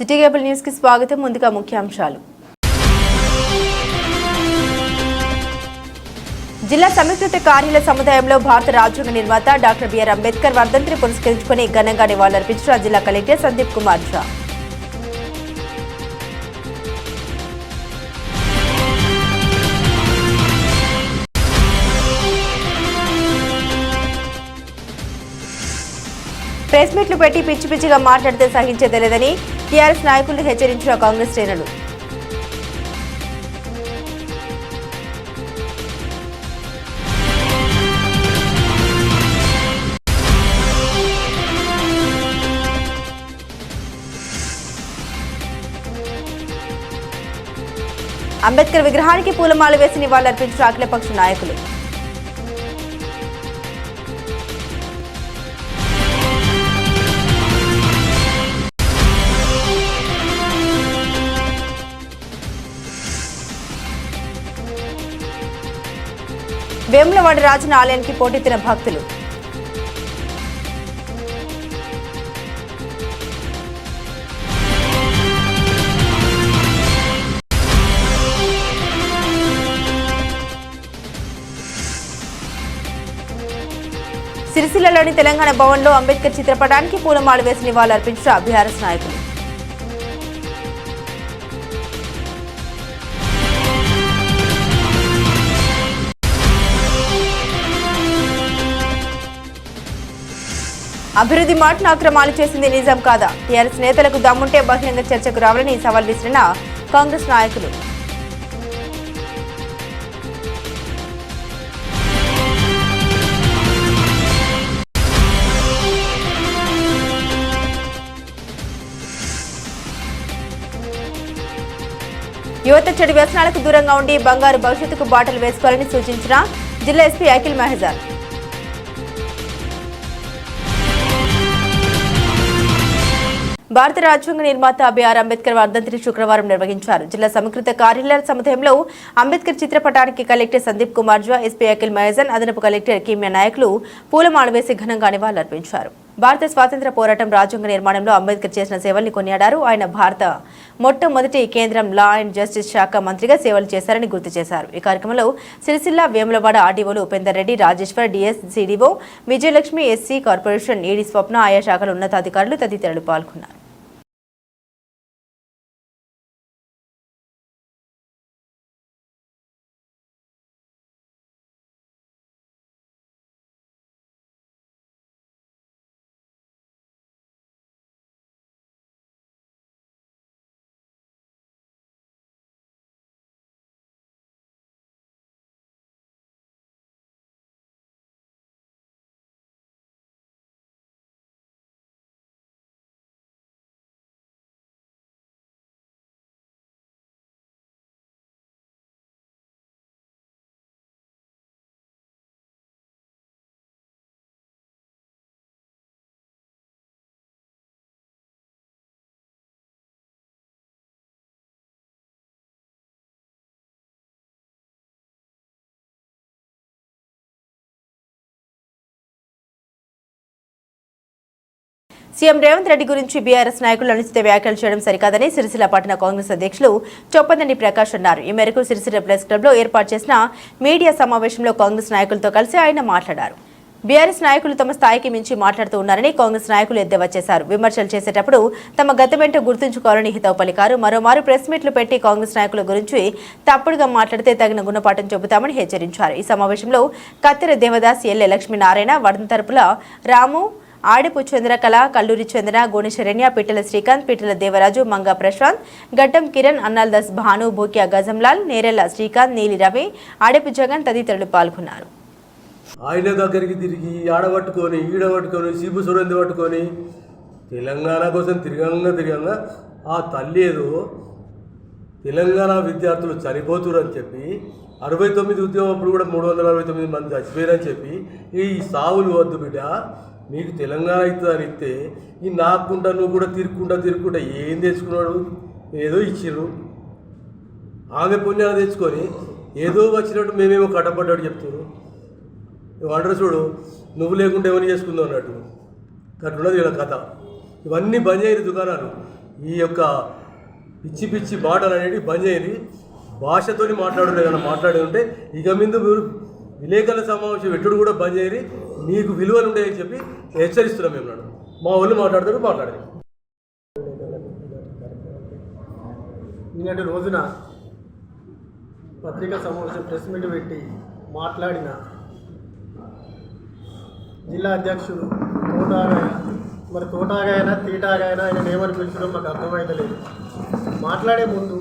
City cable news కి స్వాగతం. ముందుగా ముఖ్యాంశాలు. జిల్లా సమీకృత కార్యాలయ సముదాయంలో భారత రాజ్యాంగ నిర్మాత డాక్టర్ బిఆర్ అంబేద్కర్ వర్ధంతిని పురస్కరించుకుని ఘనంగా నివాళులర్పించిన జిల్లా కలెక్టర్ సందీప్ కుమార్ ఝా. ప్రెస్ మీట్లు పెట్టి పిచ్చి పిచ్చిగా మాట్లాడితే సహించేదేలేదని టీఆర్ఎస్ నాయకులను హెచ్చరించిన కాంగ్రెస్ శ్రేణులు. అంబేద్కర్ విగ్రహానికి పూలమాల వేసి నివాళులర్పించిన అఖిలపక్ష నాయకులు. వేములవాడ రాజన్న ఆలయానికి పోటెత్తిన భక్తులు. సిరిసిల్లలోని తెలంగాణ భవన్లో అంబేద్కర్ చిత్రపటానికి పూలమాల వేసి నివాళులర్పించిన బీఆర్ఎస్ నాయకులు. అభివృద్ధి మాటను అక్రమాలు చేసింది నిజం కాదా? టీఆర్ఎస్ నేతలకు దమ్ముంటే బహిరంగ చర్చకు రావాలని సవాల్ విసిరిన కాంగ్రెస్ నాయకులు. యువత చెడు వ్యసనాలకు దూరంగా ఉండి బంగారు భవిష్యత్తుకు బాటలు వేసుకోవాలని సూచించిన జిల్లా ఎస్పీ అఖిల్ మహజార్. భారత రాజ్యాంగ నిర్మాత బిఆర్ అంబేద్కర్ వర్ధంతిని శుక్రవారం నిర్వహించారు. జిల్లా సమీకృత కార్యాలయ సముదాయంలో అంబేద్కర్ చిత్రపటానికి కలెక్టర్ సందీప్ కుమార్ ఝా, ఎస్పీ అఖిల్ మహజన్, అదనపు కలెక్టర్ కీమ్యా నాయకులు పూలమాల వేసి ఘనంగా నివాళులర్పించారు. భారత స్వాతంత్ర్య పోరాటం, రాజ్యాంగ నిర్మాణంలో అంబేద్కర్ చేసిన సేవల్ని కొనియాడారు. ఆయన భారత మొట్టమొదటి కేంద్రం లా అండ్ జస్టిస్ శాఖ మంత్రిగా సేవలు చేశారని గుర్తు చేశారు. ఈ కార్యక్రమంలో సిరిసిల్ల, వేములవాడ ఆర్డీఓలు Upender Reddy, Rajeshwar, DS, CDO Vijayalakshmi, SC corporation ED Swapna, ఆయా శాఖల ఉన్నతాధికారులు తదితరులు పాల్గొన్నారు. సీఎం రేవంత్ రెడ్డి గురించి బీఆర్ఎస్ నాయకులు అనుచిత వ్యాఖ్యలు చేయడం సరికాదని సిరిసిల్ల పట్టణ కాంగ్రెస్ అధ్యక్షులు చొప్పదండి ప్రకాష్ అన్నారు. ఈ మేరకు సిరిసిల్ల ప్రెస్ క్లబ్లో ఏర్పాటు చేసిన మీడియా సమావేశంలో కాంగ్రెస్ నాయకులతో కలిసి ఆయన మాట్లాడారు. బీఆర్ఎస్ నాయకులు తమ స్థాయికి మించి మాట్లాడుతూ ఉన్నారని కాంగ్రెస్ నాయకులు ఎద్దేవా చేశారు. విమర్శలు చేసేటప్పుడు తమ గతమేంటో గుర్తుంచుకోవాలని హితవు పలికారు. మరోమారు ప్రెస్ మీట్లు పెట్టి కాంగ్రెస్ నాయకుల గురించి తప్పుడుగా మాట్లాడితే తగిన గుణపాఠం చెబుతామని హెచ్చరించారు. ఈ సమావేశంలో కత్తెర దేవదాస్, ఎల్లె లక్ష్మీనారాయణ, వడంతరపుల రాము, ఆడిపు చంద్రకళ, కల్లూరి చంద్ర, గోణిశరణ్య, పిట్టల శ్రీకాంత్, పిట్టల దేవరాజు, మంగా ప్రశాంత్, గడ్డం కిరణ్, అన్నాల్దాస్ భాను, భూక్యా గజంలాల్, నేరెల్ల శ్రీకాంత్, నీలి రవి, ఆడిపు జగన్ తదితరులు పాల్గొన్నారు. ఆయన దగ్గరికి తిరిగి ఆడబట్టుకొని ఈడబట్టుకొని సీపు సురేంద్ర పట్టుకొని తెలంగాణ కోసం తిరగంగా ఆ తల్లి ఏదో తెలంగాణ విద్యార్థులు చనిపోతురని చెప్పి 69 ఉద్యమం అప్పుడు కూడా 369 మంది చచ్చిపోయారని చెప్పి ఈ సావులు వద్దు బిడ్డ, నీకు తెలంగాణ అవుతుందని ఇస్తే ఈ నాకుంటా నువ్వు కూడా తిరుక్కుంటా ఏం తెచ్చుకున్నాడు? ఏదో ఇచ్చిర్రు, ఆమె పుణ్యాలు తెచ్చుకొని ఏదో వచ్చినట్టు మేమేమో కట్టపడ్డాడు చెప్తున్నారు. అంటారు చూడు, నువ్వు లేకుంటే ఎవరిని చేసుకుందాం అన్నట్టు అట్లున్నది వీళ్ళ కథ. ఇవన్నీ బంద్ చేయని దుకాణాలు. ఈ యొక్క పిచ్చి పిచ్చి మాటలు అనేవి బంద్ చేయండి. భాషతోని మాట్లాడు ఏదైనా మాట్లాడి ఉంటే ఇక ముందు మీరు విలేకరుల సమావేశం ఎట్టుడు కూడా బంద్ చేయండి. మీకు విలువలు ఉంటాయని చెప్పి హెచ్చరిస్తున్నాం. మేము నాడు మా వాళ్ళు మాట్లాడతారు, మాట్లాడండి. నిన్నటి రోజున పత్రికా సమావేశం ప్రెస్ మీట్ పెట్టి మాట్లాడిన జిల్లా అధ్యక్షుడు తోటాగాయ, మరి తోటాగాయనా తీటాగాయనా ఆయన ఏమని పిలిచడం మాకు అర్థమైతలేదు. మాట్లాడే ముందు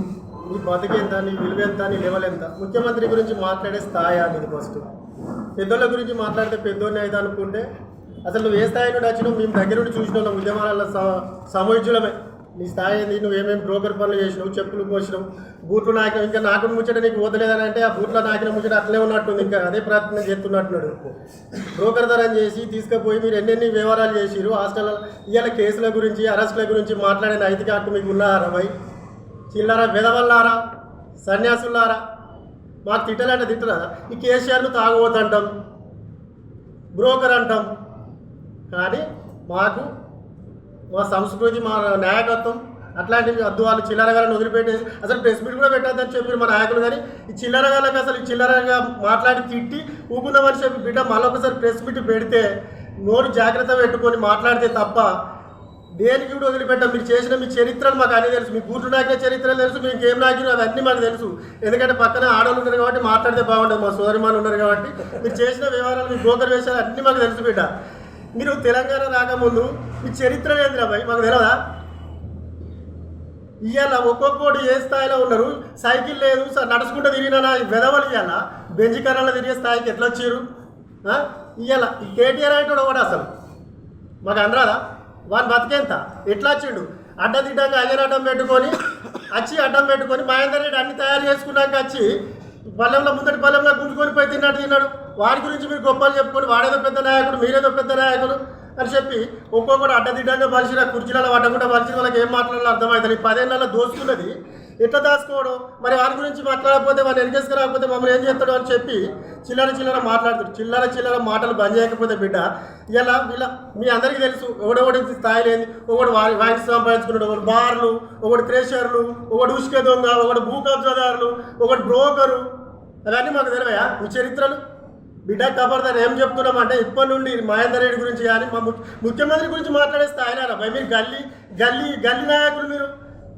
నీ బతికెంత, నీ విలువ ఎంత, నీ లెవెల్ ఎంత, ముఖ్యమంత్రి గురించి మాట్లాడే స్థాయి అనేది ఫస్ట్. పెద్దోళ్ళ గురించి మాట్లాడితే పెద్దోడిని అయితే అనుకుంటే అసలు నువ్వు ఏ స్థాయి నుండి వచ్చినావు? మేము దగ్గర నుండి చూసిన వాళ్ళం, ఉద్యమాల సమోజ్యులమే. నీ స్థాయి ఏంది? నువ్వేమేమి బ్రోకర్ పనులు చేసినావు, చెప్పులు పోసినావు, బూట్లు నాకినావు. ఇంకా నాకు ముచ్చట నీకు వదలేదని అంటే ఆ బూట్ల నాకిన ముచ్చట అట్లే ఉన్నట్టుంది, ఇంకా అదే ప్రయత్నం చేస్తున్నట్టున్నాడు. బ్రోకర్ ధరం చేసి తీసుకుపోయి మీరు ఎన్నెన్ని వ్యవహారాలు చేసిరు. హాస్టల్ ఇవాళ కేసుల గురించి, అరెస్టుల గురించి మాట్లాడే నైతిక హక్కు మీకు ఉన్నారా? భయ్ చిల్లరా వెదవల్లారా, సన్యాసులారా, మాకు తిట్టాలంటే తిట్టరా? ఈ కేసీఆర్ను తాగబోతుంటాం, బ్రోకర్ అంటాం. కానీ మాకు మా సంస్కృతి, మా నాయకత్వం అట్లాంటివి వద్దు. వాళ్ళు చిల్లరగాలను వదిలిపెట్టేసి అసలు ప్రెస్ మీట్ కూడా పెట్టద్దని చెప్పారు మా నాయకులు. కానీ ఈ చిల్లరగాళ్ళకి అసలు ఈ చిల్లరగా మాట్లాడి తిట్టి ఊకుందామని చెప్పి బిడ్డ మళ్ళొకసారి ప్రెస్ మీట్ పెడితే నోరు జాగ్రత్త పెట్టుకొని మాట్లాడితే తప్ప దేనికి కూడా వదిలిపెట్టాం. మీరు చేసిన మీ చరిత్రలు మాకు అన్నీ తెలుసు. మీ బూట్లు నాకిన చరిత్రలు తెలుసు, మీకు ఏం నాకిన అవన్నీ మాకు తెలుసు. ఎందుకంటే పక్కన ఆడవాళ్ళు ఉన్నారు కాబట్టి మాట్లాడితే బాగుంటుంది, మా సోదరిమాలు ఉన్నారు కాబట్టి. మీరు చేసిన వ్యవహారాలు, మీ బ్రోకర్ వేషాలు అన్నీ మాకు తెలుసు బిడ్డ. మీరు తెలంగాణ రాకముందు మీ చరిత్ర ఏందిరా భయ్ మాకు తెలియదా? ఇవాళ ఒక్కొక్కటి ఏ స్థాయిలో ఉన్నారు. సైకిల్ లేదు, నడుచుకుంటూ తిరిగినా వెదవలు ఇవాళ బెంచ్ కర్రలో తిరిగే స్థాయికి ఎట్లా వచ్చారు? ఇవాళ ఈ కేటీఆర్ అంటే కూడా అసలు మాకు అనరాదా? వాని బతికేంత ఎట్లా వచ్చిండు? అడ్డదిడ్డంగా అయ్యనడ్డం పెట్టుకొని అడ్డం పెట్టుకొని మహేందర్ రెడ్డి అన్ని తయారు చేసుకున్నాక వచ్చి పల్లెంలో ముందటి పల్లెంలో గుంజుకొని పోయి తిన్నాడు. వాడి గురించి మీరు గొప్పలు చెప్పుకొని వాడేదో పెద్ద నాయకుడు, మీరేదో పెద్ద నాయకుడు అని చెప్పి ఒక్కొక్కటి అడ్డదిడ్డంగా బలిసిన కుర్చీలలో పట్టకుండా బలిసిన వాళ్ళకి ఏం మాట్లాడాలో అర్థమవుతుంది. 10 ఏళ్ళలో దోసుకున్నది ఎట్లా దాచుకోవడం? మరి వారి గురించి మాట్లాడకపోతే, వాడిని ఎన్కేసుకు రాకపోతే మమ్మల్ని ఏం చేస్తాడు అని చెప్పి చిల్లర మాట్లాడుతాడు. చిల్లర మాటలు బంద్ చేయకపోతే బిడ్డ ఇలా మీ అందరికీ తెలుసు ఒకటి స్థాయి లేని. ఒకటి వాయిస్ సంపాదించుకున్నాడు, ఒకటి బార్లు, ఒకటి క్రేషర్లు, ఒకటి ఉసుకే దొంగ, ఒకటి భూ కబ్జాదారులు, ఒకటి బ్రోకరు. అవన్నీ మాకు తెలివయా మీ చరిత్రలు? బిడ్డ కబర్దార్ ఏం చెప్తున్నామంటే ఇప్పటి నుండి మహేందర్ రెడ్డి గురించి కానీ మా ముఖ్యమంత్రి గురించి మాట్లాడే స్థాయినా భయ? మీరు గల్లీ నాయకులు, మీరు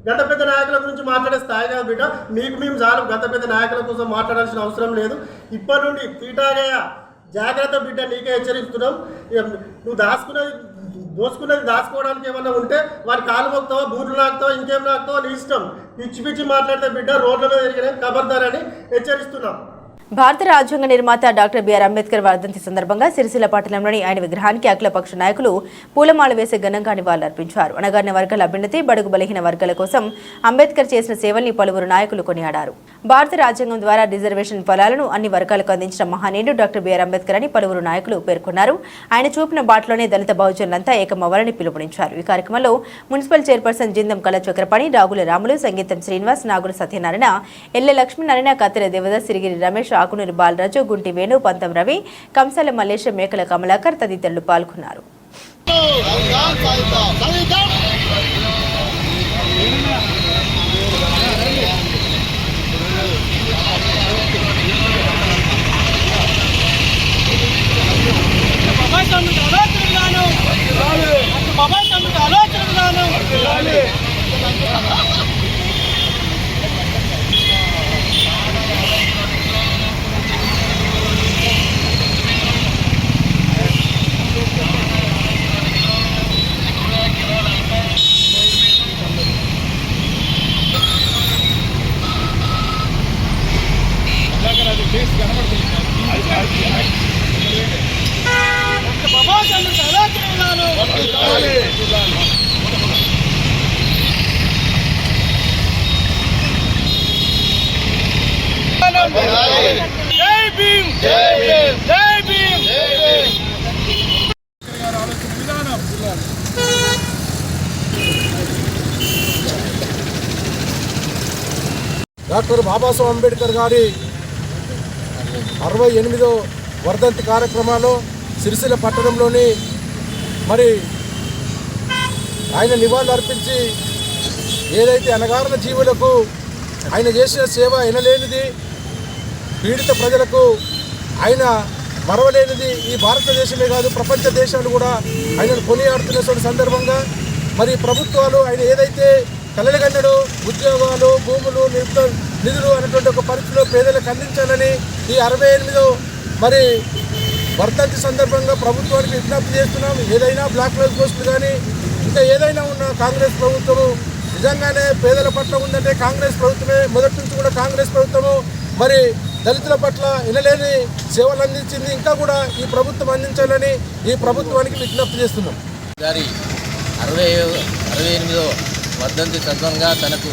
గంట పెద్ద నాయకుల గురించి మాట్లాడే స్థాయి కాదు బిడ్డ. మీకు మేము చాలు, గంట పెద్ద నాయకుల కోసం మాట్లాడాల్సిన అవసరం లేదు. ఇప్పటి నుండి తీటాగా జాగ్రత్త బిడ్డ, నీకే హెచ్చరిస్తున్నాం. నువ్వు దోసుకున్నది దాచుకోవడానికి ఏమన్నా ఉంటే వారి కాలు మొక్తావా, బూట్లు నాకుతావా, ఇంకేం నాకుతావా నీ ఇష్టం. పిచ్చి మాట్లాడితే బిడ్డ రోడ్ల మీద తిరిగిన కబర్దారని హెచ్చరిస్తున్నాం. భారత రాజ్యాంగ నిర్మాత డాక్టర్ బిఆర్ అంబేద్కర్ వర్ధంతి సందర్భంగా సిరిసిల్ల పట్టణంలోని ఆయన విగ్రహానికి అఖిలపక్ష నాయకులు పూలమాల వేసి ఘనంగా నివాళులర్పించారు. అణగారిన వర్గాల అభ్యున్నతి, బడుగు బలహీన వర్గాల కోసం అంబేద్కర్ చేసిన సేవల్ని పలువురు నాయకులు కొనియాడారు. భారత రాజ్యాంగం ద్వారా రిజర్వేషన్ ఫలాలను అన్ని వర్గాలకు అందించిన మహానీయుడు డాక్టర్ బిఆర్ అంబేద్కర్ అని పలువురు నాయకులు పేర్కొన్నారు. ఆయన చూపిన బాటలోనే దళిత బహుజనులంతా ఏకమవ్వాలని పిలుపునిచ్చారు. ఈ కార్యక్రమంలో మున్సిపల్ చైర్పర్సన్ జిందం కళ చక్రపాణి, రాగుల రాములు, సంగీతం శ్రీనివాస్, నాగుల సత్యనారాయణ, ఎల్లె లక్ష్మీనారాయణ, కత్తెర దేవదాస్, సిరిగిరి రమేష్, ఆకునూరి బాలరాజు, గుంటి వేణు, పంతం రవి, కంసాల మల్లేశ, మేకల కమలాకర్ తదితరులు పాల్గొన్నారు. డాక్టర్ బాబాసాహెబ్ అంబేద్కర్ గారి 68వ వర్ధంతి కార్యక్రమాల్లో సిరిసిల్ల పట్టణంలోని మరి ఆయన నివాళులు అర్పించి ఏదైతే అణగారిన జీవులకు ఆయన చేసిన సేవ ఎనలేనిది, పీడిత ప్రజలకు ఆయన మరవలేనిది. ఈ భారతదేశమే కాదు ప్రపంచ దేశాలు కూడా ఆయనను కొనియాడుతున్న సందర్భంగా మరి ప్రభుత్వాలు ఆయన ఏదైతే కలలుగన్నడో ఉద్యోగాలు, భూములు, నిధులు అనేటువంటి ఒక పరిస్థితిలో పేదలకు అందించాలని ఈ 68వ మరి వర్ధంతి సందర్భంగా ప్రభుత్వానికి విజ్ఞప్తి చేస్తున్నాం. ఏదైనా బ్లాక్ మెయిల్ పోస్టులు కానీ ఇంకా ఏదైనా ఉన్న కాంగ్రెస్ ప్రభుత్వము నిజంగానే పేదల పట్ల ఉందంటే కాంగ్రెస్ ప్రభుత్వమే. మొదటి నుంచి కూడా కాంగ్రెస్ ప్రభుత్వము మరి దళితుల పట్ల ఎనలేని సేవలు అందించింది. ఇంకా కూడా ఈ ప్రభుత్వం అందించాలని ఈ ప్రభుత్వానికి విజ్ఞప్తి చేస్తున్నాం. గారి 68వ వర్ధంతి సందర్భంగా తనకు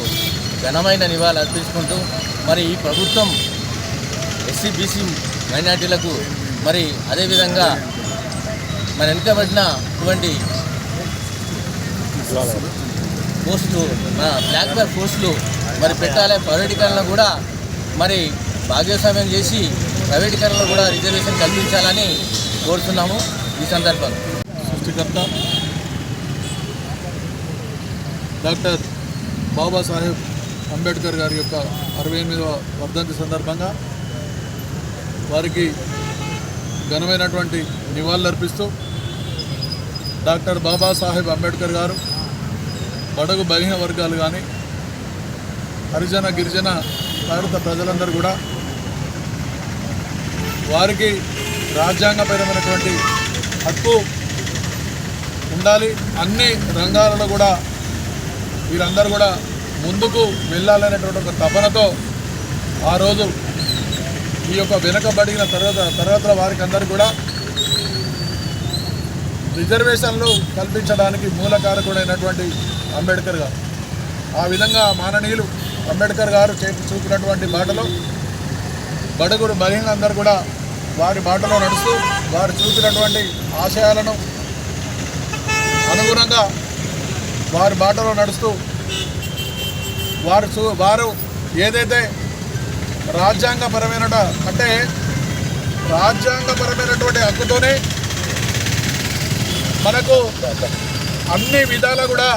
ఘనమైన నివాళులు అర్పించుకుంటూ మరి ఈ ప్రభుత్వం ఎస్సీ బీసీ మైనార్టీలకు మరి అదేవిధంగా మన వెనుకబడినటువంటి పోస్టులు, మన బ్లాక్ బ్యాక్ పోస్టులు మరి పెట్టాలి. ప్రైవేటీకరణ కూడా మరి భాగస్వామ్యం చేసి ప్రైవేటీకరణలో కూడా రిజర్వేషన్ కల్పించాలని కోరుతున్నాము. ఈ సందర్భంగా సృష్టికర్త డాక్టర్ బాబాసాహెబ్ అంబేద్కర్ గారి యొక్క 68వ వర్ధంతి సందర్భంగా వారికి ఘనమైనటువంటి నివాళులర్పిస్తూ డాక్టర్ బాబాసాహెబ్ అంబేద్కర్ గారు బడుగు బలహీన వర్గాలు కానీ హరిజన గిరిజన భారత ప్రజలందరూ కూడా వారికి రాజ్యాంగపరమైనటువంటి హక్కు ఉండాలి. అన్ని రంగాలలో కూడా వీరందరూ కూడా ముందుకు వెళ్ళాలనేటువంటి ఒక తపనతో ఆ రోజు ఈ యొక్క వెనుకబడిన తరగతుల వారికి అందరూ కూడా రిజర్వేషన్లు కల్పించడానికి మూలకారకుడైనటువంటి అంబేద్కర్ గారు ఆ విధంగా మాననీయులు అంబేద్కర్ గారు చూపినటువంటి బాటలో బడుగుడు బలహీనులందరూ కూడా వారి బాటలో నడుస్తూ వారు చూపినటువంటి ఆశయాలను అనుగుణంగా వారి బాటలో నడుస్తూ వారు ఏదైతే రాజ్యాంగపరమైనటువంటి హక్కుతోనే మనకు అన్ని విధాలా కూడా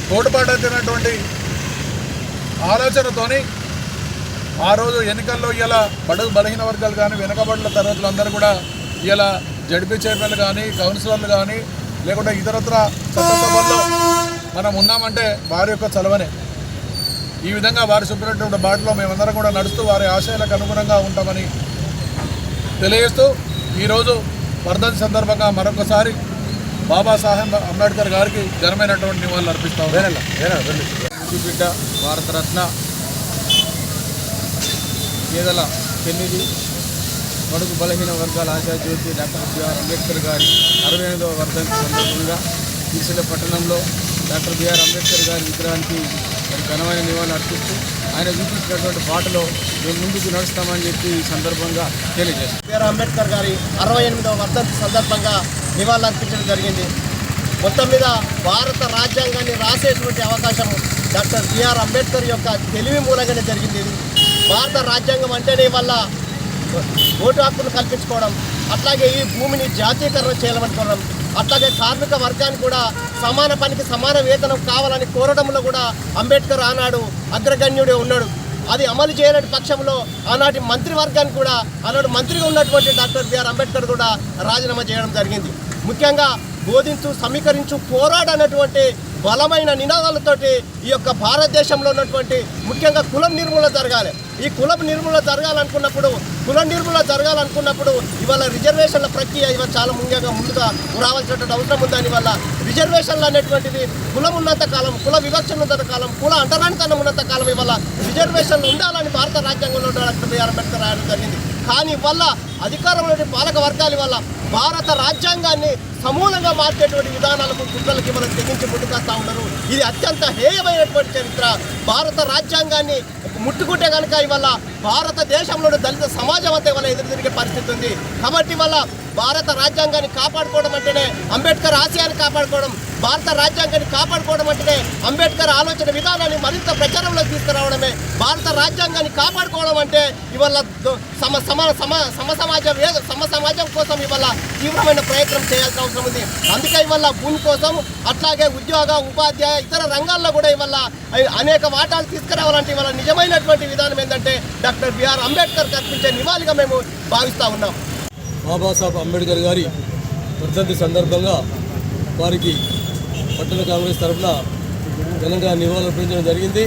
తోడ్పడుతున్నటువంటి ఆలోచనతోని ఆ రోజు ఎన్నికల్లో ఇలా బడుగు బలహీన వర్గాలు కానీ వెనుకబడిన తరగతులు అందరూ కూడా ఇలా జడ్పీ చైర్మన్లు కానీ కౌన్సిలర్లు కానీ లేకుంటే ఇతరత్ర చట్టసభల్లో మనం ఉన్నామంటే వారి యొక్క చలవనే. ఈ విధంగా వారు చూపినటువంటి బాటలో మేమందరం కూడా నడుస్తూ వారి ఆశయాలకు అనుగుణంగా ఉంటామని తెలియజేస్తూ ఈరోజు వర్ధంతి సందర్భంగా మరొకసారి బాబాసాహెబ్ అంబేద్కర్ గారికి ఘనమైనటువంటి నివాళులు అర్పిస్తాం. బిడ్డ భారతరత్న పేదల పెన్నిధి బడుగు బలహీన వర్గాల ఆశాజ్యోతి డాక్టర్ బిఆర్ అంబేద్కర్ గారి 68వ వర్ధంతి సందర్భంగా సిరిసిల్ల పట్టణంలో డాక్టర్ బిఆర్ అంబేద్కర్ గారి విగ్రహానికి ఘనమైన నివాళులు అర్పిస్తూ ఆయన చూపించినటువంటి బాటలో మేము ముందుకు నడుస్తామని చెప్పి ఈ సందర్భంగా తెలియజేస్తాం. బిఆర్ అంబేద్కర్ గారి 68వ వర్ధంతి సందర్భంగా నివాళులు అర్పించడం జరిగింది. మొత్తం మీద భారత రాజ్యాంగాన్ని రాసేటువంటి అవకాశం డాక్టర్ బిఆర్ అంబేద్కర్ యొక్క తెలివి మూలంగానే జరిగింది. ఇది భారత రాజ్యాంగం అంటేనే వల్ల ఓటు హక్కును కల్పించుకోవడం, అట్లాగే ఈ భూమిని జాతీయకరణ చేయాలనుకోవడం, అట్లాగే కార్మిక వర్గానికి కూడా సమాన పనికి సమాన వేతనం కావాలని కోరడంలో కూడా అంబేద్కర్ ఆనాడు అగ్రగణ్యుడే ఉన్నాడు. అది అమలు చేయలేని పక్షంలో ఆనాటి మంత్రివర్గానికి కూడా ఆనాడు మంత్రిగా ఉన్నటువంటి డాక్టర్ బిఆర్ అంబేద్కర్ కూడా రాజీనామా చేయడం జరిగింది. ముఖ్యంగా బోధించు, సమీకరించు, పోరాడనటువంటి బలమైన నినాదాలతోటి ఈ యొక్క భారతదేశంలో ఉన్నటువంటి ముఖ్యంగా కులం నిర్మూలన జరగాలి. ఈ కులం నిర్మూలన జరగాలనుకున్నప్పుడు ఇవాళ రిజర్వేషన్ల ప్రక్రియ ఇవాళ చాలా ముందుగా రావాల్సినటువంటి అవసరం ఉంది. దానివల్ల రిజర్వేషన్లు అనేటువంటిది కులం ఉన్నంత కాలం, కుల వివక్ష ఉన్నంత కాలం, కుల అంటరానితనం ఉన్నంత కాలం ఇవాళ రిజర్వేషన్లు ఉండాలని భారత రాజ్యాంగంలో డాక్టర్ బిఆర్ అంబేద్కర్ రాయడం జరిగింది. కానీ వల్ల అధికారంలోని పాలక వర్గాల వల్ల భారత రాజ్యాంగాన్ని సమూలంగా మార్చేటువంటి విధానాలకు కుట్రలకి మనం తెగించి ముందుకొస్తా ఉన్నారు. ఇది అత్యంత హేయమైనటువంటి చరిత్ర. భారత రాజ్యాంగాన్ని ముట్టుకుంటే కనుక ఇవాళ భారతదేశంలోని దళిత సమాజం అంతా ఇవాళ ఎదురు తిరిగే పరిస్థితి పరిస్థితి ఉంది. కాబట్టి వల్ల భారత రాజ్యాంగాన్ని కాపాడుకోవడం అంటేనే అంబేద్కర్ ఆశయాన్ని కాపాడుకోవడం, భారత రాజ్యాంగాన్ని కాపాడుకోవడం అంటేనే అంబేద్కర్ ఆలోచన విధానాన్ని మరింత ప్రచారంలోకి తీసుకురావడమే. భారత రాజ్యాంగాన్ని కాపాడుకోవడం అంటే ఇవాళ సమాజం కోసం ఇవాళ తీవ్రమైన ప్రయత్నం చేయాల్సిన అవసరం ఉంది. అందుకే ఇవాళ భూమి కోసం, అట్లాగే ఉద్యోగ ఉపాధ్యాయ ఇతర రంగాల్లో కూడా ఇవాళ అనేక వాటాలు తీసుకురావాలంటే ఇవాళ నిజమైనటువంటి విధానం ఏంటంటే డాక్టర్ బిఆర్ అంబేద్కర్ కల్పించే నివాళిగా మేము భావిస్తూ ఉన్నాం. బాబాసాహెబ్ అంబేద్కర్ గారి వర్ధంతి సందర్భంగా వారికి పట్టణ కాంగ్రెస్ తరఫున ఘనంగా నివాళులర్పించడం జరిగింది.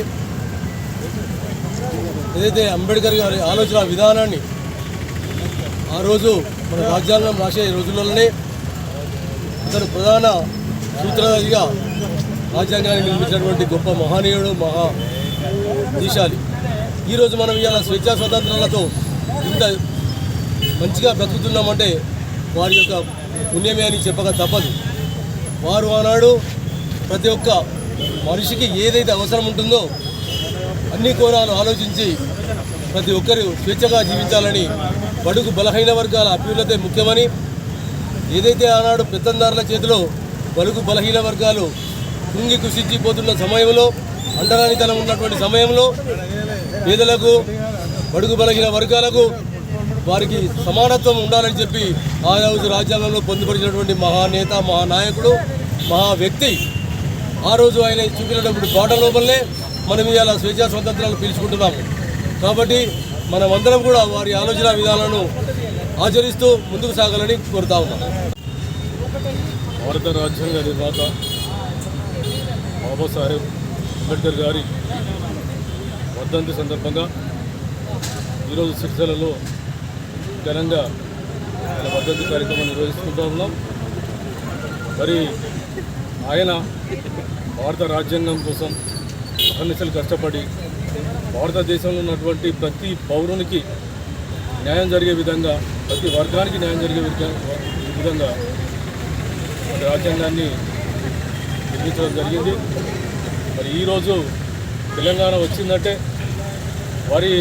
ఏదైతే అంబేద్కర్ గారి ఆలోచన విధానాన్ని ఆ రోజు మన రాజ్యాంగం రాసే రోజుల్లోనే అతను ప్రధాన సూత్రధారిగా రాజ్యాంగాన్ని నిర్మించినటువంటి గొప్ప మహనీయుడు, మహా దీశాలి. ఈరోజు మనం ఇవాళ స్వేచ్ఛా స్వాతంత్రాలతో ఇంత మంచిగా బ్రతుకుతున్నామంటే వారి యొక్క పుణ్యమే అని చెప్పక తప్పదు. వారు ఆనాడు ప్రతి ఒక్క మనిషికి ఏదైతే అవసరం ఉంటుందో అన్ని కోణాలు ఆలోచించి ప్రతి ఒక్కరు స్వేచ్ఛగా జీవించాలని, బడుగు బలహీన వర్గాల అభ్యున్నతే ముఖ్యమని, ఏదైతే ఆనాడు పెత్తందారుల చేతిలో బడుగు బలహీన వర్గాలు కృంగి కుషించిపోతున్న సమయంలో, అంటరానితనం ఉన్నటువంటి సమయంలో పేదలకు, బడుగు బలహీన వర్గాలకు వారికి సమానత్వం ఉండాలని చెప్పి ఆ రోజు రాజ్యాంగంలో పొందుపరిచినటువంటి మహానేత, మహానాయకుడు, మహా వ్యక్తి. ఆ రోజు ఆయన చూపినటువంటి బాట లోపలనే మనం ఇవాళ స్వేచ్ఛా స్వాతంత్రాలు పీల్చుకుంటున్నాము. కాబట్టి మనమందరం కూడా వారి ఆలోచన విధానాలను ఆచరిస్తూ ముందుకు సాగాలని కోరుతా ఉన్నాం. భారత రాజ్యాంగ నిర్మాత బాబాసాహెబ్ అంబేద్కర్ గారి వర్ధంతి సందర్భంగా ఈరోజు సిరిసిల్లలో ఘనంగా వర్ధంతి కార్యక్రమం నిర్వహిస్తుంటా ఉన్నాం. మరి ఆయన భారత రాజ్యాంగం కోసం అహర్నిశలు కష్టపడి భారతదేశంలో ఉన్నటువంటి ప్రతి పౌరునికి న్యాయం జరిగే విధంగా, ప్రతి వర్గానికి న్యాయం జరిగే విధంగా రాజ్యాంగాన్ని నిర్మించడం జరిగింది. మరి ఈరోజు తెలంగాణ వచ్చిందంటే వారి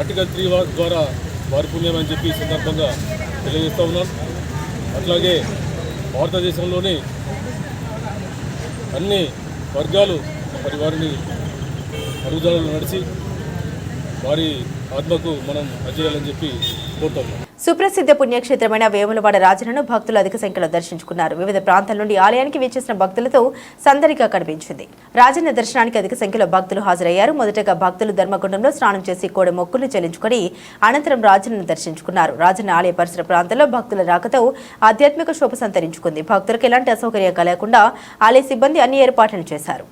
ఆర్టికల్ 3 ద్వారా వారి పుణ్యం అని చెప్పి ఈ సందర్భంగా తెలియజేస్తూ ఉన్నాం. అట్లాగే భారతదేశంలోని అన్ని వర్గాలు మరి వారిని అడుగుజాడలు నడిచి వారి ఆత్మకు మనం అజేయాలని చెప్పి కోరుతున్నాం. సుప్రసిద్ధ పుణ్యక్షేత్రమైన వేములవాడ రాజన్నను భక్తులు అధిక సంఖ్యలో దర్శించుకున్నారు. వివిధ ప్రాంతాల నుండి ఆలయానికి విచ్చేసిన భక్తులతో సందడిగా కనిపించింది. రాజన్న దర్శనానికి అధిక సంఖ్యలో భక్తులు హాజరయ్యారు. మొదటగా భక్తులు ధర్మగుండంలో స్నానం చేసి కోడి మొక్కులు చెల్లించుకుని అనంతరం రాజన్నను దర్శించుకున్నారు. రాజన్న ఆలయ పరిసర ప్రాంతాల్లో భక్తుల రాకతో ఆధ్యాత్మిక శోభ సంతరించుకుంది. భక్తులకు ఎలాంటి అసౌకర్యం కలగకుండా ఆలయ సిబ్బంది అన్ని ఏర్పాట్లను చేశారు.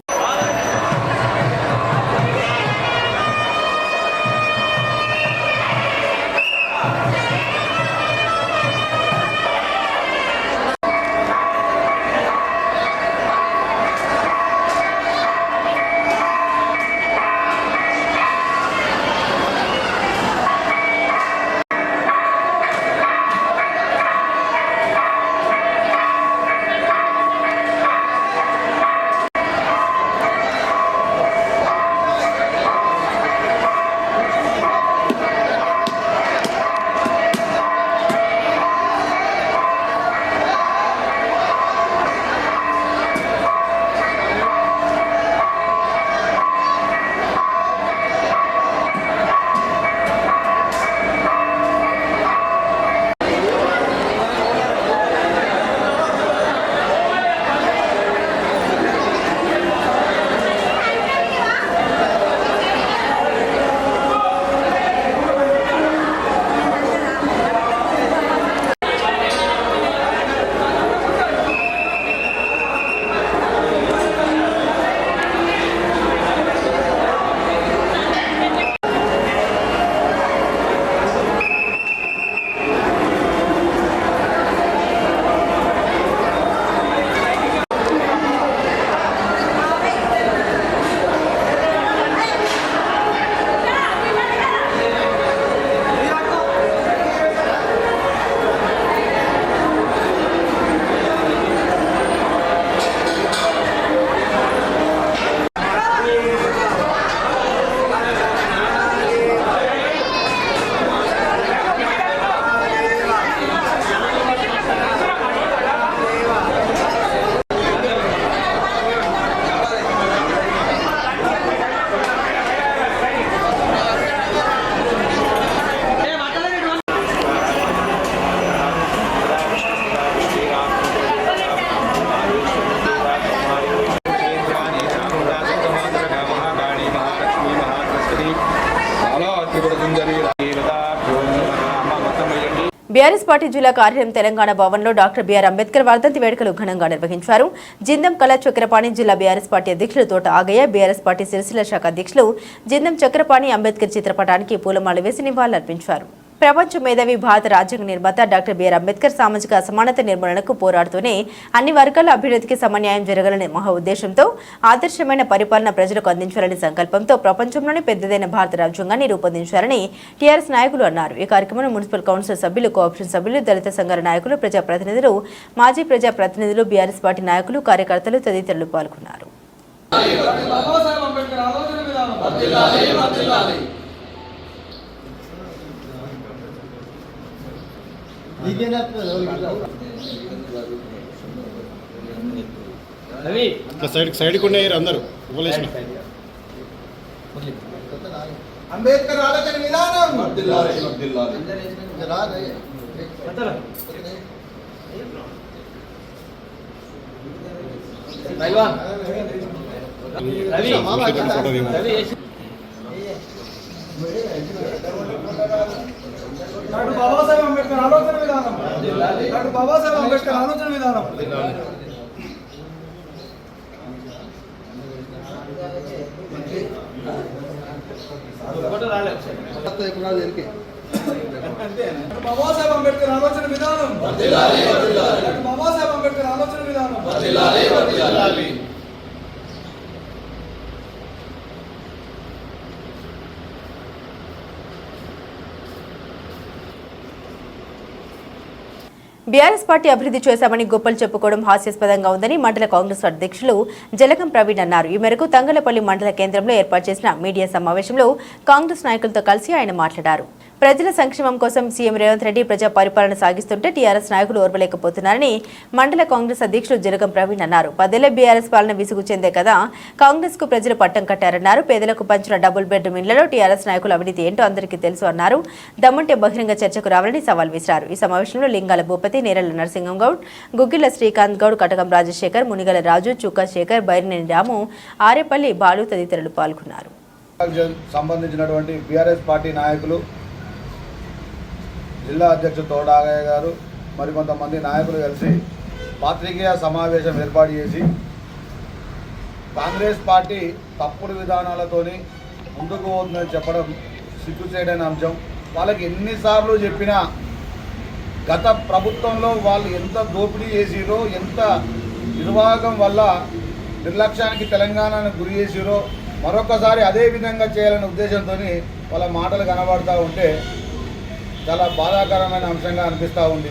బీఆర్ఎస్ పార్టీ జిల్లా కార్యాలయం తెలంగాణ భవన్లో డాక్టర్ బిఆర్ అంబేద్కర్ వర్ధంతి వేడుకలు ఘనంగా నిర్వహించారు. జిందం కళా చక్రపాణి జిల్లా బీఆర్ఎస్ పార్టీ అధ్యక్షులు తోట ఆగయ్య, బీఆర్ఎస్ పార్టీ సిరిసిల్ల శాఖ అధ్యక్షులు జిందం చక్రపాణి అంబేద్కర్ చిత్రపటానికి పూలమాల వేసి నివాళులర్పించారు. ప్రపంచ మేధావి, భారత రాజ్యాంగ నిర్మాత డాక్టర్ బిఆర్ అంబేద్కర్ సామాజిక అసమానత నిర్మూలనకు పోరాడుతూనే అన్ని వర్గాల అభ్యున్నతికి సమన్యాయం జరగాలనే మహా ఉద్దేశంతో ఆదర్శమైన పరిపాలన ప్రజలకు అందించాలనే సంకల్పంతో ప్రపంచంలోనే పెద్దదైన భారత రాజ్యాంగాన్ని రూపొందించారని టీఆర్ఎస్ నాయకులు అన్నారు. ఈ కార్యక్రమంలో మున్సిపల్ కౌన్సిల్ సభ్యులు, కోఆప్షన్ సభ్యులు, దళిత సంఘాల నాయకులు, ప్రజాప్రతినిధులు, మాజీ ప్రజాప్రతినిధులు, బీఆర్ఎస్ పార్టీ నాయకులు, కార్యకర్తలు తదితరులు పాల్గొన్నారు. సైడ్ అందరూ అంబేద్కర్ ఆలోచన విధానం డాక్టర్ బాబాసాహెబ్ అంబేద్కర్ ఆలోచన విధానం, డాక్టర్ బాబాసాహెబ్ అంబేద్కర్ ఆలోచన విధానం. బాబాసాహెబ్ అంబేద్కర్ ఆలోచన విధానం, డాక్టర్ బాబాసాహెబ్ అంబేద్కర్ ఆలోచన విధానం. బీఆర్ఎస్ పార్టీ అభివృద్ధి చేశామని గొప్పలు చెప్పుకోవడం హాస్యాస్పదంగా ఉందని మండల కాంగ్రెస్ అధ్యక్షులు జలగం ప్రవీణ్ అన్నారు. ఈ మేరకు తంగలపల్లి మండల కేంద్రంలో ఏర్పాటు చేసిన మీడియా సమావేశంలో కాంగ్రెస్ నాయకులతో కలిసి ఆయన మాట్లాడారు. ప్రజల సంక్షేమం కోసం సీఎం రేవంత్ రెడ్డి ప్రజా పరిపాలన సాగిస్తుంటే టీఆర్ఎస్ నాయకులు ఓర్వలేకపోతున్నారని మండల కాంగ్రెస్ అధ్యక్షులు జలగం ప్రవీణ్ అన్నారు. 10 ఏళ్ల బీఆర్ఎస్ పాలన విసుగు చెందే కదా కాంగ్రెస్ కు ప్రజలు పట్టం కట్టారన్నారు. పేదలకు పంచిన డబుల్ బెడ్రూమ్ ఇళ్లలో టీఆర్ఎస్ నాయకుల అవినీతి ఏంటో అందరికీ తెలుసు అన్నారు. దమ్ముంటే బహిరంగ చర్చకు రావాలని సవాల్ విసిరారు. ఈ సమావేశంలో లింగాల భూపతి, నేరల నరసింహం గౌడ్, గుగ్గిళ్ల శ్రీకాంత్ గౌడ్, కటకం రాజశేఖర్, మునిగల రాజు, చుక్కా శేఖర్, బైరినేని రాము, ఆరేపల్లి బాలు తదితరులు పాల్గొన్నారు. సంబంధించినటువంటి బీఆర్ఎస్ పార్టీ నాయకులు, జిల్లా అధ్యక్షుడు తోట ఆగయ్య గారు, మరికొంతమంది నాయకులు కలిసి పాత్రికేయ సమావేశం ఏర్పాటు చేసి కాంగ్రెస్ పార్టీ తప్పుడు విధానాలతోని ముందుకు పోతుందని చెప్పడం సిగ్గుచేటైన అంశం. వాళ్ళకి ఎన్నిసార్లు చెప్పినా గత ప్రభుత్వంలో వాళ్ళు ఎంత దోపిడీ చేసిరో, ఎంత నిర్వాహకం వల్ల నిర్లక్ష్యానికి తెలంగాణను గురి చేసిరో మరొకసారి అదే విధంగా చేయాలనే ఉద్దేశంతో వాళ్ళ మాటలు కనబడుతూ ఉంటే చాలా బాధాకరమైన అంశంగా అనిపిస్తూ ఉంది.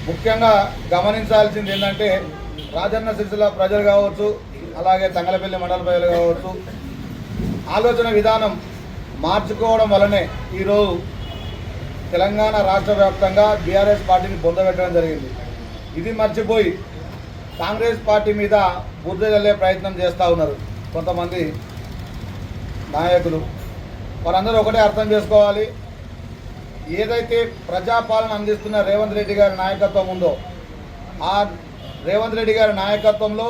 ముఖ్యంగా గమనించాల్సింది ఏంటంటే రాజన్న సిరిసిల్ల ప్రజలు కావచ్చు, అలాగే తంగలపల్లి మండల ప్రజలు కావచ్చు, ఆలోచన విధానం మార్చుకోవడం వల్లనే ఈరోజు తెలంగాణ రాష్ట్ర వ్యాప్తంగా బీఆర్ఎస్ పార్టీని పొందబెట్టడం జరిగింది. ఇది మర్చిపోయి కాంగ్రెస్ పార్టీ మీద బుద్ధి చల్లే ప్రయత్నం చేస్తూ ఉన్నారు కొంతమంది నాయకులు. వారందరూ ఒకటే అర్థం చేసుకోవాలి, ఏదైతే ప్రజాపాలన అందిస్తున్న రేవంత్ రెడ్డి గారి నాయకత్వం ఉందో ఆ రేవంత్ రెడ్డి గారి నాయకత్వంలో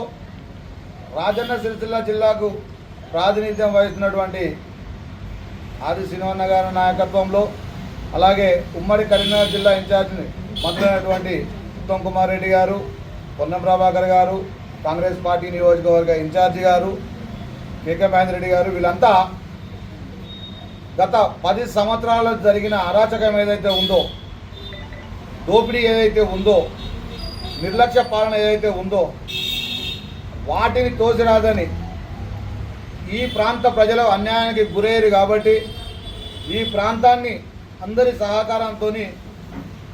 రాజన్న సిరిసిల్ల జిల్లాకు ప్రాతినిధ్యం వహిస్తున్నటువంటి ఆది శ్రీనివన్న గారి నాయకత్వంలో, అలాగే ఉమ్మడి కరీంనగర్ జిల్లా ఇన్ఛార్జిని మంత్రులైనటువంటి ఉత్తమ్ కుమార్ రెడ్డి గారు, పొన్నం ప్రభాకర్ గారు, కాంగ్రెస్ పార్టీ నియోజకవర్గ ఇన్ఛార్జి గారు కేకే మహేందర్ రెడ్డి గారు, వీళ్ళంతా గత 10 సంవత్సరాల్లో జరిగిన అరాచకం ఏదైతే ఉందో, దోపిడీ ఏదైతే ఉందో, నిర్లక్ష్య పాలన ఏదైతే ఉందో వాటిని తోసిరాదని ఈ ప్రాంత ప్రజలు అన్యాయానికి గురయ్యారు కాబట్టి ఈ ప్రాంతాన్ని అందరి సహకారంతో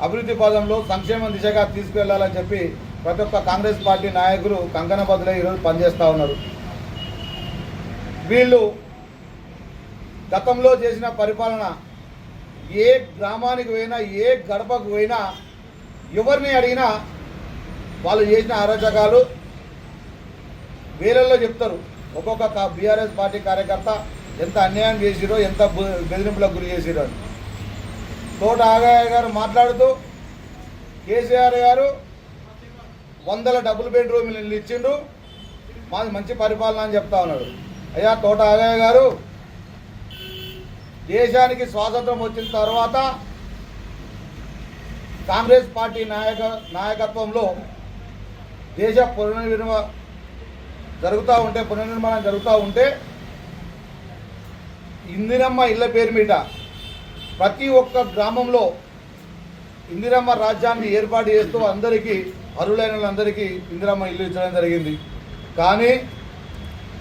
అభివృద్ధి పదంలో సంక్షేమ దిశగా తీసుకెళ్లాలని చెప్పి ప్రతి ఒక్క కాంగ్రెస్ పార్టీ నాయకులు కంకణబద్దులై ఈరోజు పనిచేస్తూ ఉన్నారు. వీళ్ళు గతంలో చేసిన పరిపాలన ఏ గ్రామానికి పోయినా, ఏ గడపకు పోయినా, ఎవరిని అడిగినా వాళ్ళు చేసిన అరాచకాలు వేలల్లో చెప్తారు. ఒక్కొక్క బీఆర్ఎస్ పార్టీ కార్యకర్త ఎంత అన్యాయం చేసిరో, ఎంత బెదిరింపులకు గురి చేసిరో అని. తోట ఆగయ్య గారు మాట్లాడుతూ కేసీఆర్ గారు 100 డబుల్ బెడ్రూమ్ ఇల్లు ఇచ్చిండు, మాది మంచి పరిపాలన అని చెప్తా ఉన్నాడు. అయ్యా తోట ఆగయ్య గారు, దేశానికి స్వాతంత్రం వచ్చిన తర్వాత కాంగ్రెస్ పార్టీ నాయకత్వంలో దేశ పునర్నిర్మాణం జరుగుతూ ఉంటే ఇందిరమ్మ ఇళ్ళ పేరు మీద ప్రతి ఒక్క గ్రామంలో ఇందిరమ్మ రాజ్యాన్ని ఏర్పాటు చేస్తూ అందరికీ అర్హులైన వాళ్ళందరికీ ఇందిరమ్మ ఇల్లు ఇచ్చడం జరిగింది. కానీ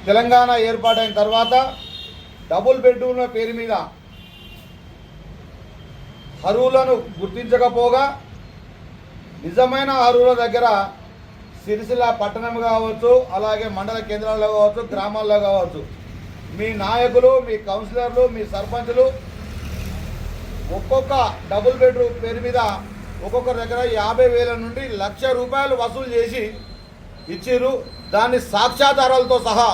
తెలంగాణ ఏర్పాటైన తర్వాత డబుల్ బెడ్రూమ్ల పేరు మీద అర్హులను గుర్తించకపోగా నిజమైన అర్హుల దగ్గర సిరిసిల్ల పట్టణం కావచ్చు, అలాగే మండల కేంద్రాల్లో కావచ్చు, గ్రామాల్లో కావచ్చు, మీ నాయకులు, మీ కౌన్సిలర్లు, మీ సర్పంచులు ఒక్కొక్క డబుల్ బెడ్రూమ్ పేరు మీద ఒక్కొక్కరి దగ్గర 50,000 నుండి ₹1,00,000 వసూలు చేసి ఇచ్చిర్రు. దాన్ని సాక్ష్యాధారాలతో సహా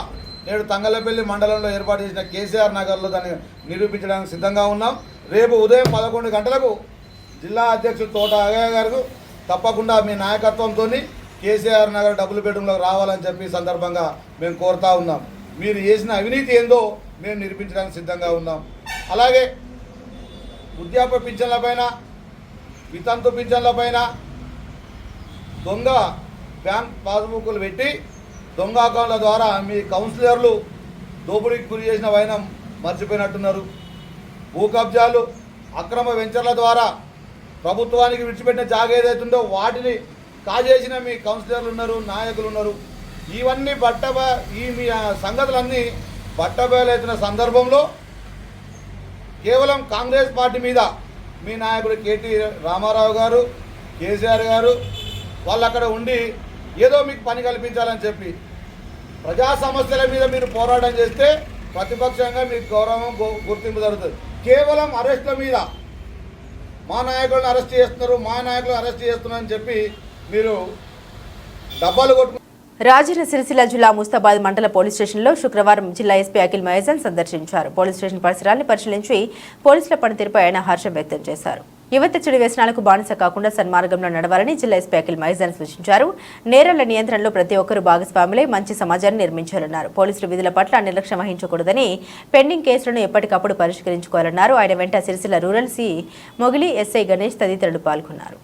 నేడు తంగలపల్లి మండలంలో ఏర్పాటు చేసిన కేసీఆర్ నగర్లో దాన్ని నిరూపించడానికి సిద్ధంగా ఉన్నాం. రేపు ఉదయం 11 గంటలకు జిల్లా అధ్యక్షుడు తోట అగయ్య గారు తప్పకుండా మీ నాయకత్వంతో కేసీఆర్ నగర్ డబుల్ బెడ్రూమ్లోకి రావాలని చెప్పి సందర్భంగా మేము కోరుతా ఉన్నాం. మీరు చేసిన అవినీతి ఏందో మేము నిరూపించడానికి సిద్ధంగా ఉన్నాం. అలాగే వృద్ధాప్య పింఛన్లపైన, వితంతు పింఛన్లపైన దొంగ బ్యాంక్ పాస్బుక్లు పెట్టి దొంగ అకౌంట్ల ద్వారా మీ కౌన్సిలర్లు దోపిడీకి గురి చేసిన వైనం మర్చిపోయినట్టున్నారు. భూ కబ్జాలు, అక్రమ వెంచర్ల ద్వారా ప్రభుత్వానికి విడిచిపెట్టిన జాగా ఏదైతుందో వాటిని కాజేసిన మీ కౌన్సిలర్లు ఉన్నారు, నాయకులు ఉన్నారు. ఇవన్నీ మీ సంగతులన్నీ బట్టబయలవుతున్న సందర్భంలో కేవలం కాంగ్రెస్ పార్టీ మీద మీ నాయకుడు కేటీ రామారావు గారు, కేసీఆర్ గారు వాళ్ళు అక్కడ ఉండి ఏదో మీకు పని కల్పించాలని చెప్పి ప్రజా సమస్యల మీద మీరు పోరాటం చేస్తే ప్రతిపక్షంగా మీకు గౌరవం గుర్తింపు జరుగుతుంది. కేవలం అరెస్టుల మీద మా నాయకులను అరెస్ట్ చేస్తున్నారని చెప్పి మీరు డబ్బాలు కొట్టుకు రాజన్న సిరిసిల్ల జిల్లా ముస్తాబాద్ మండల పోలీస్ స్టేషన్లో శుక్రవారం జిల్లా ఎస్పీ అఖిల్ మహేజన్ సందర్శించారు. పోలీస్ స్టేషన్ పరిసరాన్ని పరిశీలించి పోలీసుల పనితీరుపై ఆయన హర్షం వ్యక్తం చేశారు. యువత చెడు వ్యసనాలకు బానిస కాకుండా సన్మార్గంలో నడవాలని జిల్లా ఎస్పీ అఖిల్ మహేజన్ సూచించారు. నేరాల నియంత్రణలో ప్రతి ఒక్కరూ భాగస్వాములై మంచి సమాజాన్ని నిర్మించాలన్నారు. పోలీసులు విధుల పట్ల నిర్లక్ష్యం వహించకూడదని, పెండింగ్ కేసులను ఎప్పటికప్పుడు పరిష్కరించుకోవాలన్నారు. ఆయన వెంట సిరిసిల్ల రూరల్ సి మొగిలి ఎస్ఐ గణేష్ తదితరులు పాల్గొన్నారు.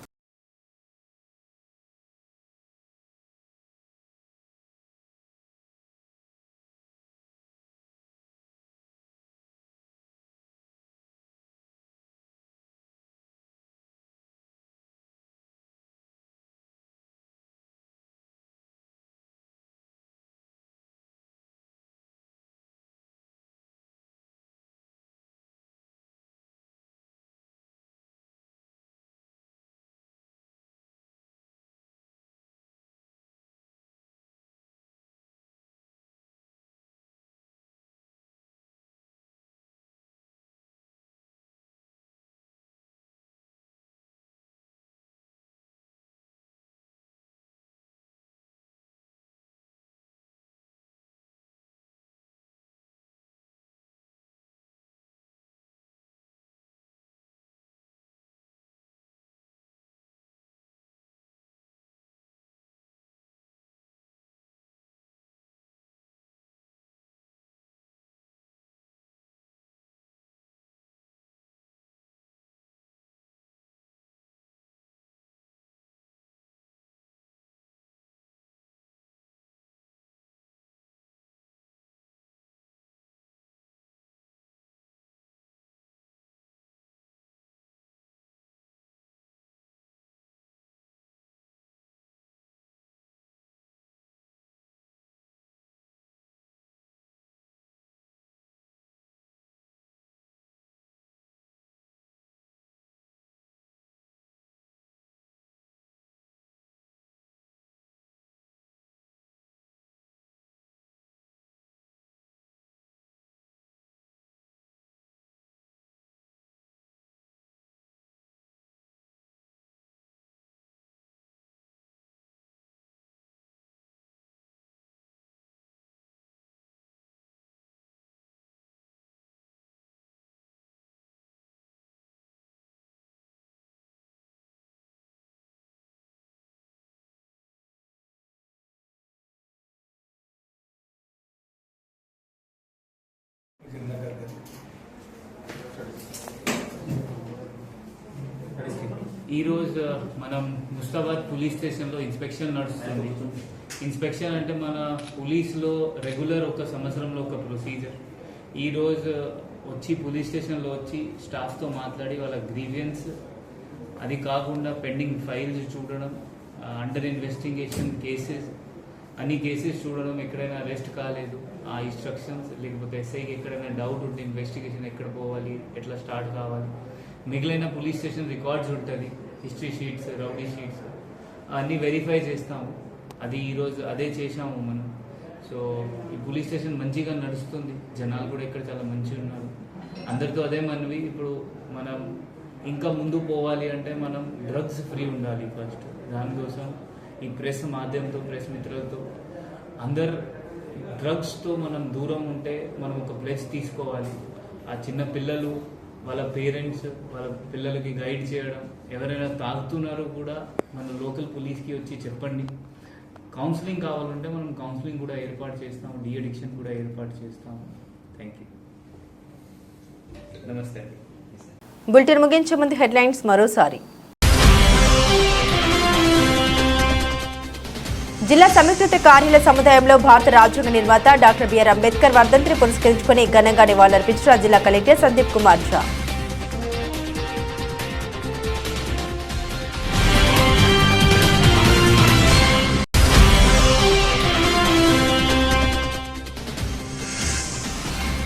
ఈరోజు మనం ముస్తాబాద్ పోలీస్ స్టేషన్లో ఇన్స్పెక్షన్ నడుస్తుంది. ఇన్స్పెక్షన్ అంటే మన పోలీస్లో రెగ్యులర్ ఒక సంవత్సరంలో ఒక ప్రొసీజర్. ఈరోజు వచ్చి పోలీస్ స్టేషన్లో వచ్చి స్టాఫ్తో మాట్లాడి వాళ్ళ గ్రీవియన్స్, అది కాకుండా పెండింగ్ ఫైల్స్ చూడడం, అండర్ ఇన్వెస్టిగేషన్ కేసెస్, అన్ని కేసెస్ చూడడం, ఎక్కడైనా అరెస్ట్ కాలేదు ఆ ఇన్స్ట్రక్షన్స్, లేకపోతే ఎస్ఐకి ఎక్కడైనా డౌట్ ఉంటే ఇన్వెస్టిగేషన్ ఎక్కడ పోవాలి, ఎట్లా స్టార్ట్ కావాలి, మిగిలిన పోలీస్ స్టేషన్ రికార్డ్స్ ఉంటుంది, హిస్టరీ షీట్స్, రౌడీ షీట్స్ అన్నీ వెరిఫై చేస్తాము. అది ఈరోజు అదే చేసాము మనం. సో ఈ పోలీస్ స్టేషన్ మంచిగా నడుస్తుంది, జనాలు కూడా ఇక్కడ చాలా మంచిగా ఉన్నారు. అందరితో అదే మనవి. ఇప్పుడు మనం ఇంకా ముందు పోవాలి అంటే మనం డ్రగ్స్ ఫ్రీ ఉండాలి ఫస్ట్. దానికోసం ఈ ప్రెస్ మాధ్యమంతో, ప్రెస్ మిత్రులతో అందరు డ్రగ్స్తో మనం దూరం ఉంటే మనం ఒక ప్లేస్ తీసుకోవాలి. ఆ చిన్న పిల్లలు, వాళ్ళ పేరెంట్స్ వాళ్ళ పిల్లలకి గైడ్ చేయడం, ఎవరైనా తాగుతున్నారో కూడా మన లోకల్ పోలీస్కి వచ్చి చెప్పండి. కౌన్సిలింగ్ కావాలంటే మనం కౌన్సిలింగ్ కూడా ఏర్పాటు చేస్తాము, డీ అడిక్షన్ కూడా ఏర్పాటు చేస్తాము. Thank you. నమస్తే అండి. బులెటిన్ ముగించే ముందు హెడ్లైన్స్ మరోసారి. జిల్లా సమీకృత కార్యాలయ సముదాయంలో భారత రాజ్యాంగ నిర్మాత డాక్టర్ బిఆర్ అంబేద్కర్ వర్ధంతిని పురస్కరించుకుని ఘనంగా నివాళులర్పించిన జిల్లా కలెక్టర్ సందీప్ కుమార్ ఝా.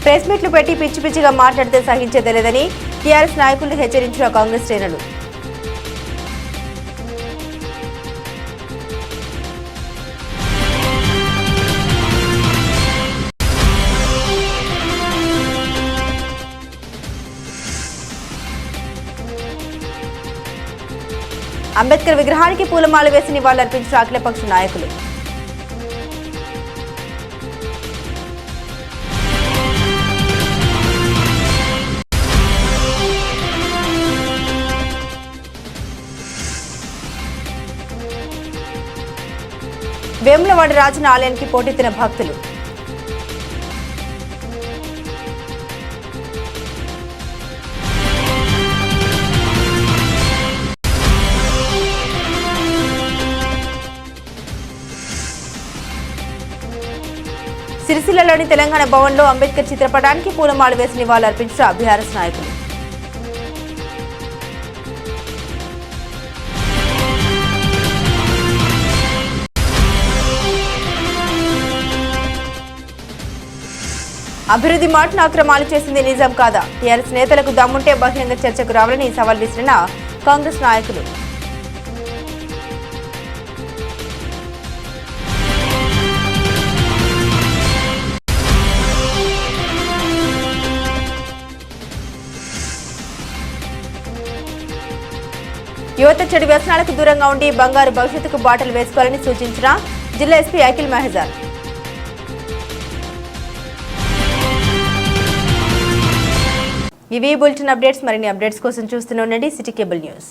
ప్రెస్ మీట్లు పెట్టి పిచ్చి పిచ్చిగా మాట్లాడితే సహించేదే లేదని టీఆర్ఎస్ నాయకులను హెచ్చరించిన కాంగ్రెస్ శ్రేణులు. అంబేద్కర్ విగ్రహానికి పూలమాల వేసి నివాళులర్పించిన అఖిలపక్ష నాయకులు. వేములవాడ రాజన్న ఆలయానికి పోటెత్తిన భక్తులు. సిరిసిల్లలోని తెలంగాణ భవన్లో అంబేద్కర్ చిత్రపటానికి పూలమాల వేసి నివాళులర్పించిన బీఆర్ఎస్ నాయకులు. అభివృద్ధి మాటను అక్రమాలు చేసింది నిజం కాదా? టీఆర్ఎస్ నేతలకు దమ్ముంటే బహిరంగ చర్చకు రావాలని సవాల్ విసిరిన కాంగ్రెస్ నాయకులు. యువత చెడు వ్యసనాలకు దూరంగా ఉండి బంగారు భవిష్యత్తుకు బాటలు వేసుకోవాలని సూచించిన జిల్లా ఎస్పీ అఖిల్ మహేజర్. ఇవి బులెటిన్ అప్డేట్స్. మరిన్ని అప్డేట్స్ కోసం చూస్తూనే ఉండండి సిటీ కేబుల్ న్యూస్.